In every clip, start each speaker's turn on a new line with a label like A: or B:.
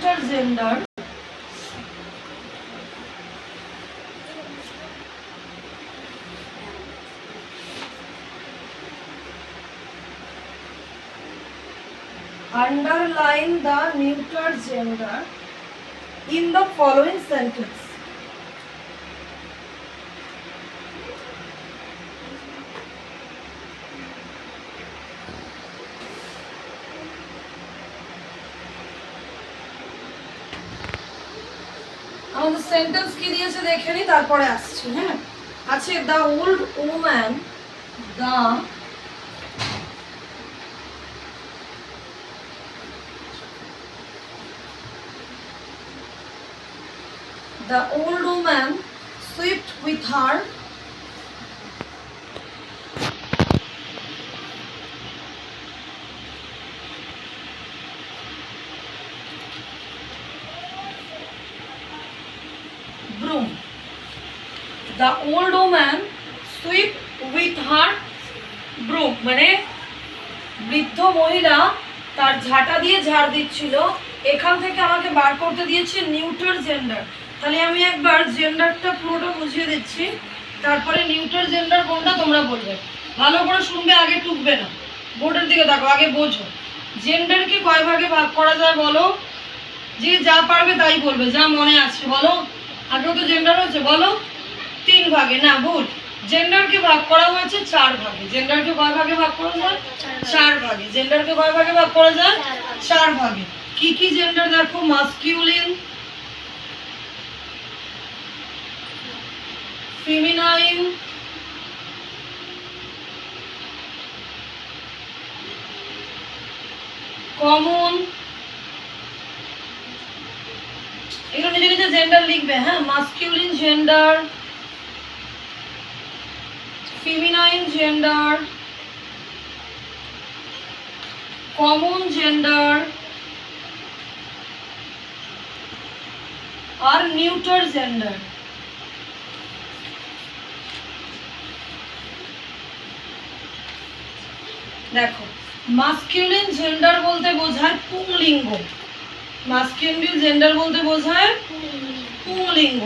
A: neuter gender underline the neuter gender in the following sentence. আমাদের sentence কি দিয়েছে দেখে নি, তারপরে আসছি। হ্যাঁ, আছে the old woman, the old woman swept with her broom. The old woman swept with her broom মানে বৃদ্ধ মহিলা তার ঝাঁটা দিয়ে ঝাড় দিচ্ছিল। এখান থেকে আমাকে বার করতে দিয়েছে নিউটার জেন্ডার। তাহলে আমি একবার জেন্ডারটা পুরোটা বুঝিয়ে দিচ্ছি, তারপরে নিউটার জেন্ডার কোনটা তোমরা বলবে। ভালো করে শুনবে, আগে টুকবে না, বোর্ডের দিকে দেখো, আগে বোঝো। জেন্ডারকে কয় ভাগে ভাগ করা যায় বলো? যে যা পারবে তাই বলবে, যা মনে আছে বলো। আগেও তো জেন্ডার হয়েছে, বলো। 3 ভাগে না, ভুল। জেন্ডারকে ভাগ করা হয়েছে 4 ভাগে। জেন্ডারকে কয় ভাগে ভাগ করা যায়? 4 ভাগে। জেন্ডারকে কয় ভাগে ভাগ করা যায়? 4 ভাগে। কি কি জেন্ডার দেখো? Masculine, feminine, common. এগুলো নিজে নিজে জেন্ডার লিখবে। হ্যাঁ, masculine gender, feminine gender, common gender আর নিউটার জেন্ডার। দেখো, মাস্কিউলিন জেন্ডার বলতে বোঝায় পুংলিঙ্গ। মাস্কিউলিন জেন্ডার বলতে বোঝায় পুংলিঙ্গ।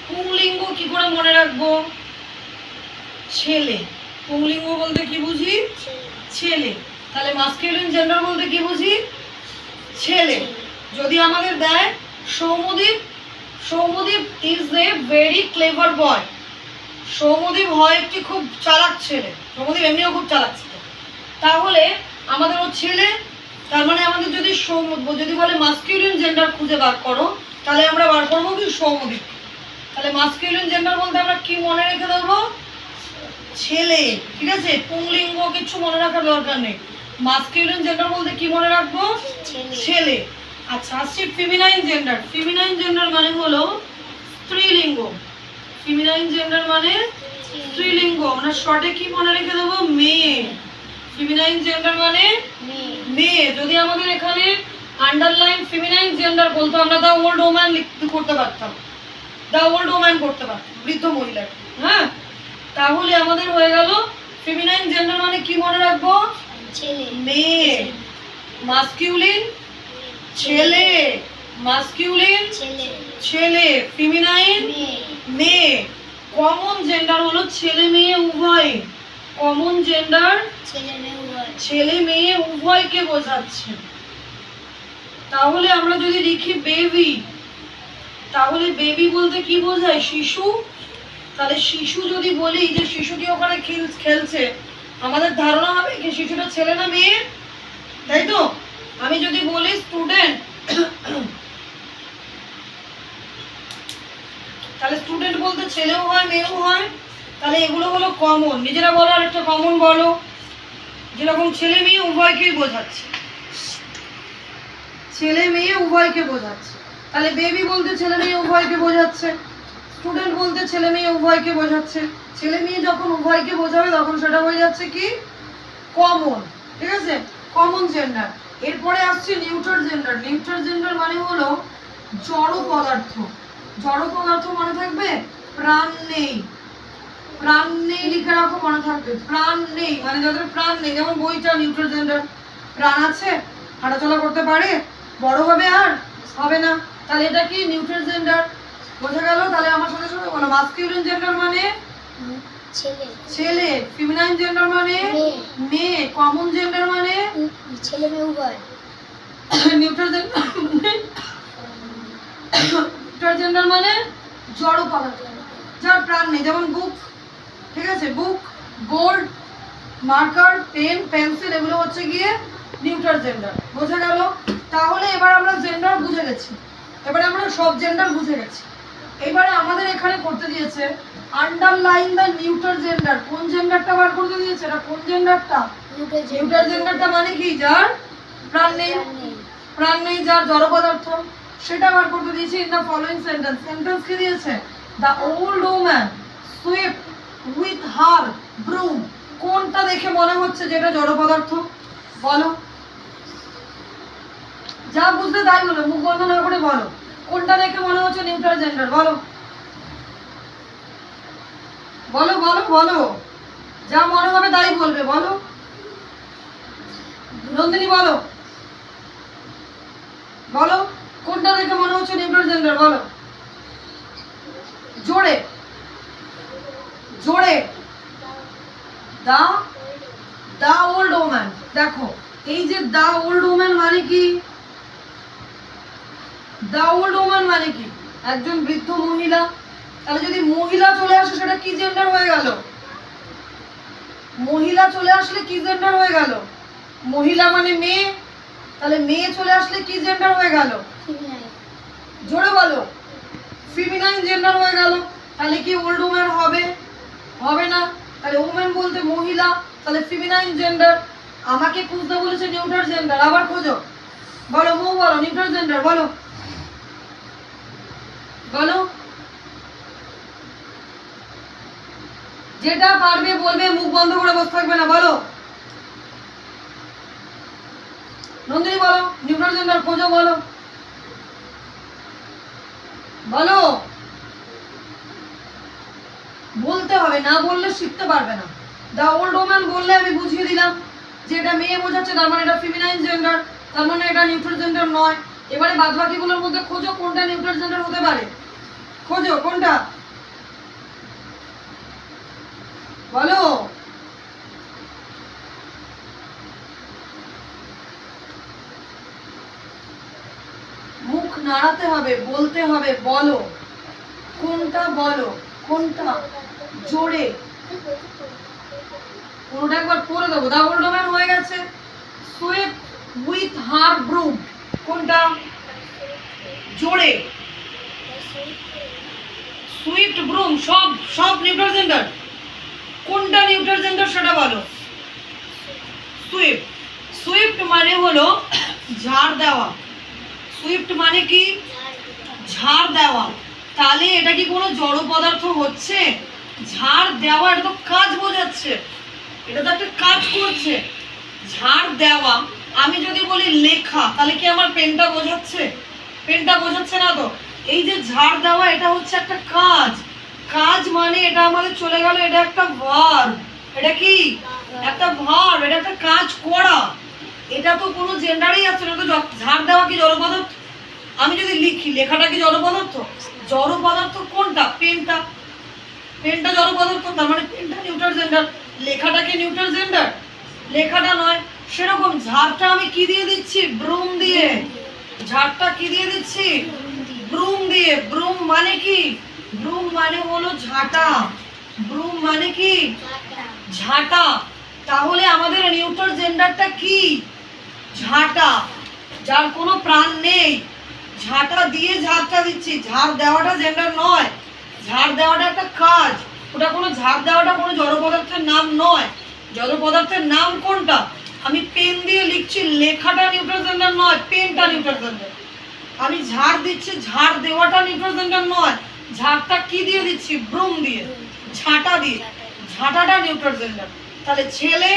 A: পুংলিঙ্গ কি করে মনে রাখবো? ছেলে। পুংলিঙ্গ বলতে কি বুঝি? ছেলে। তাহলে মাস্কিউলিন জেন্ডার বলতে কি বুঝি? ছেলে। যদি আমাদের দেয় Soumyadip, Soumyadip is a very clever boy. Soumyadip হয় একটি খুব চালাক ছেলে। সৌম্যদীপ এমনিও খুব চালাক ছিল। তাহলে আমাদের ও ছেলে, তার মানে আমাদের যদি যদি বলে মাস্কিউলিন জেন্ডার খুঁজে বার করো, তাহলে আমরা বার করবো কি? সৌম্যদীপ। তাহলে মাস্কিউলিন জেন্ডার বলতে আমরা কি মনে রেখে দেবো? ছেলে। ঠিক আছে, পুংলিঙ্গ কিছু মনে রাখার দরকার নেই। মাস্কিউলিন জেন্ডার বলতে কি মনে রাখবো? ছেলে। আচ্ছা, আসছি ফেমিনাইন জেন্ডার। ফেমিনাইন জেন্ডার মানে হলো স্ত্রীলিঙ্গ। ফেমিনাইন জেন্ডার মানে স্ত্রীলিঙ্গ। আমরা শর্টে কি মনে রেখে দেবো? মেয়ে। ফেমিনাইন জেন্ডার মানে মেয়ে। যদি আমাদের এখানে আন্ডারলাইন ফেমিনাইন জেন্ডার বলতো, আমরা দা ওল্ড ওম্যান করতে পারতাম, দা ওল্ড ওম্যান করতে পারতাম, বৃদ্ধ মহিলা। হ্যাঁ, তাহলে আমাদের হয়ে গেল ফেমিনাইন জেন্ডার মানে কি মনে রাখবো? মেয়ে। মাস্কিউলিন ছেলে, মাস্কিউলিন ছেলে, ফেমিনাইন মেয়ে। কমন জেন্ডার হলো ছেলে মেয়ে উভয়। কমন জেন্ডার ছেলে মেয়ে উভয়কে বোঝাচ্ছে। তাহলে আমরা যদি লিখি বেবি, তাহলে বেবি বলতে কি বোঝায়? শিশু। তাহলে শিশু যদি বলি যে শিশুটি ওখানে খেলছে, আমাদের ধারণা হবে কি শিশুটা ছেলে না মেয়ে? তাই তো। আমি যদি বলি স্টুডেন্ট, তাহলে স্টুডেন্ট বলতে ছেলেও হয় মেয়েও হয়। তাহলে এগুলো হলো কমন। নিজেরা বলো আর একটা কমন বলো, যেরকম ছেলে মেয়ে উভয়কেই বোঝাচ্ছে। ছেলে মেয়ে উভয়কে বোঝাচ্ছে। তাহলে বেবি বলতে ছেলে মেয়ে উভয়কে বোঝাচ্ছে, স্টুডেন্ট বলতে ছেলে মেয়ে উভয়কে বোঝাচ্ছে। ছেলে মেয়ে যখন উভয়কে বোঝাবে তখন সেটা হয়ে যাচ্ছে কি? কমন। ঠিক আছে, কমন জেন্ডার। এরপরে আসছে নিউটার জেন্ডার। নিউটার জেন্ডার মানে হলো জড় পদার্থ। জড় পদার্থ মনে থাকবে? প্রাণ নেই। প্রাণ নেই লিখে রাখো, মনে থাকবে। প্রাণ নেই মানে যাদের প্রাণ নেই, যেমন বইটা নিউটার জেন্ডার। প্রাণ আছে? হাঁটাচলা করতে পারে? বড় হবে আর হবে না। তাহলে এটা কি নিউট্রাল জেন্ডার, বোঝা গেল? তাহলে আমার সাথে সাথে বলো, মাস্কিউলিন জেন্ডার মানে
B: ছেলে,
A: ছেলে, ফেমিনাইন জেন্ডার মানে মেয়ে, কমন জেন্ডার মানে
B: ছেলে মেয়ে উভয়,
A: নিউট্রাল জেন্ডার নিউট্রাল জেন্ডার মানে জড় পদার্থ যার প্রাণ নেই, যেমন বুক, ঠিক আছে, বুক, বোর্ড, মার্কার, পেন, পেন্সিল, এগুলো হচ্ছে গিয়ে নিউট্রাল জেন্ডার, বোঝা গেল? তাহলে এবার আমরা জেন্ডার বুঝে গেছি, এবারে আমরা সব জেন্ডার বুঝে গেছি। এবারে আমাদের এখানে করতে দিয়েছে আন্ডারলাইন দ্য নিউট্রাল জেন্ডার। কোন জেন্ডারটা বার করতে দিয়েছে? এটা কোন জেন্ডারটা? নিউট্রাল জেন্ডারটা মানে কি? যার প্রাণ নেই, প্রাণ নেই, যার জড় পদার্থ, সেটা বার করতে দিয়েছে। In the following sentence, sentence কি দিয়েছে? The old woman swept with her broom. কোনটা দেখে মনে হচ্ছে যেটা জড় পদার্থ? বলো, যা বুঝতে তাই বলো, মুখ বন্ধ না করে বলো, কোনটা দেখে মনে হচ্ছে নিউট্রাল জেন্ডার? বলো বলো বলো বলো, যা মনে হবে তাই বলবে, বলো। নন্দিনী বলো, বলো কোনটা দেখে মনে হচ্ছে নিউট্রাল জেন্ডার? বলো জোরে জোরে। দা দা ওল্ড ওম্যান। দেখো এই যে দা ওল্ড ওম্যান মানে কি? দা ওল্ড ওম্যান মানে কি? একজন বৃদ্ধ মহিলা। তাহলে যদি মহিলা চলে আসে সেটা কি জেন্ডার হয়ে গেল? মহিলা চলে আসলে কি জেন্ডার হয়ে গেল? মহিলা মানে মেয়ে, তাহলে মেয়ে চলে আসলে কি জেন্ডার হয়ে গেল? জোরে বলো, ফেমিনাইন জেন্ডার হয়ে গেল। তাহলে কি ওল্ড ওম্যান হবে? হবে না। তাহলে ওম্যান বলতে মহিলা, তাহলে ফেমিনাইন জেন্ডার। আমাকে খুঁজতে বলেছে নিউট্রাল জেন্ডার, আবার খোঁজো। বলো মৌ, বলো নিউট্রাল জেন্ডার, বলো বলো, যেটা পারবে বলবে, মুখ বন্ধ করে বসে থাকবে না, বলো। নন্দিনী বলো নিউট্রাল জেন্ডার খোঁজো, বলো বলো, বলতে হবে, না বললে শিখতে পারবে না। দা ওল্ড ওম্যান বললে আমি বুঝিয়ে দিলাম যে এটা মেয়ে বোঝাচ্ছে, তার মানে এটা ফেমিনাইন জেন্ডার, তার মানে এটা নিউট্রাল জেন্ডার নয়। এবারে বাদবাকিগুলোর মধ্যে খোঁজো কোনটা নিউট্রাল জেন্ডার হতে পারে, খোঁজো কোনটা, বলো। মুখ নাড়াতে হবে, বলতে হবে, বলো কোনটা, বলো কোনটা, জোরে। পুরোটা একবার পড়ে দেবো। দা ওল্ড ওম্যান হয়ে গেছে সুইপ উইথ হার ব্রুম। কোনটা? জোরে। সুইফট ব্রুম, সব সব নিউট্রাল জেন্ডার। কোনটা নিউট্রাল জেন্ডার সেটা বলো। সুইফট, সুইফট মানে হলো ঝাড় দেওয়া। সুইফট মানে কি? ঝাড় দেওয়া। তাহলে এটা কি কোনো জড় পদার্থ হচ্ছে? ঝাড় দেওয়া, এটা তো কাজ বোঝাচ্ছে, এটা তো একটা কাজ করছে। ঝাড় দেওয়া। আমি যদি বলি লেখা, তাহলে কি আমার পেনটা বোঝাচ্ছে? পেনটা বোঝাচ্ছে না তো। এই যে ঝাড় দেওয়া, এটা হচ্ছে একটা কাজ। কাজ মানে এটা আমাদের চলে গেল, এটা একটা ভার্ব। এটা কি একটা ভার্ব, এটা একটা কাজ করা। এটা তো কোনো জেন্ডারেই আসছে না। তো ঝাড় দেওয়া কি জড় পদার্থ? আমি যদি লিখি, লেখাটা কি জড় পদার্থ? জড় পদার্থ কোনটা? পেনটা। পেনটা জড় পদার্থ, তার মানে পেনটা নিউট্রাল জেন্ডার। লেখাটা কি নিউট্রাল জেন্ডার? লেখাটা নয়। সেরকম ঝাড়টা আমি কি দিয়ে দিচ্ছি? ব্রুম দিয়ে। ঝাড়টা কি দিয়ে দিচ্ছি? ব্রুম দিয়ে। ব্রুম মানে কি? ব্রুম মানে হলো ঝাঁটা। ব্রুম মানে কি? ঝাঁটা। তাহলে আমাদের নিউট্রাল জেন্ডারটা কি? ঝাঁটা, যার কোনো প্রাণ নেই। ঝাঁটা দিয়ে ঝাড়টা দিচ্ছি। ঝাড় দেওয়াটা জেন্ডার নয়, ঝাড় দেওয়াটা একটা কাজ। ওটা কোনো ঝাড় দেওয়াটা কোনো জড় পদার্থের নাম নয়। জড় পদার্থের নাম কোনটা? আমি পেন দিয়ে লিখছি, লেখাটা নিউট্রাল জেন্ডার নয়, পেনটা নিউট্রাল জেন্ডার। আমি ঝাড় দিচ্ছি, ঝাড় দেওয়াটা নিউট্রাল জেন্ডার নয়। ঝাড়টা কি দিয়ে দিচ্ছি? ব্রুম দিয়ে, ঝাঁটা দিয়ে। ঝাঁটাটা নিউট্রাল জেন্ডার। তাহলে ছেলে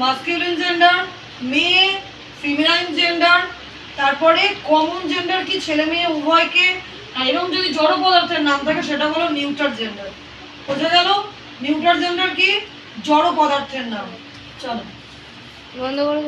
A: মাস্কুলিন জেন্ডার, মেয়ে ফেমিনাইন জেন্ডার, তারপরে কমন জেন্ডার কি? ছেলে মেয়ে উভয়কে। আর এরকম যদি জড় পদার্থের নাম থাকে সেটা হলো নিউট্রাল জেন্ডার। বোঝা গেল? নিউট্রাল জেন্ডার কি? জড় পদার্থের নাম। চলো
B: বন্ধ করে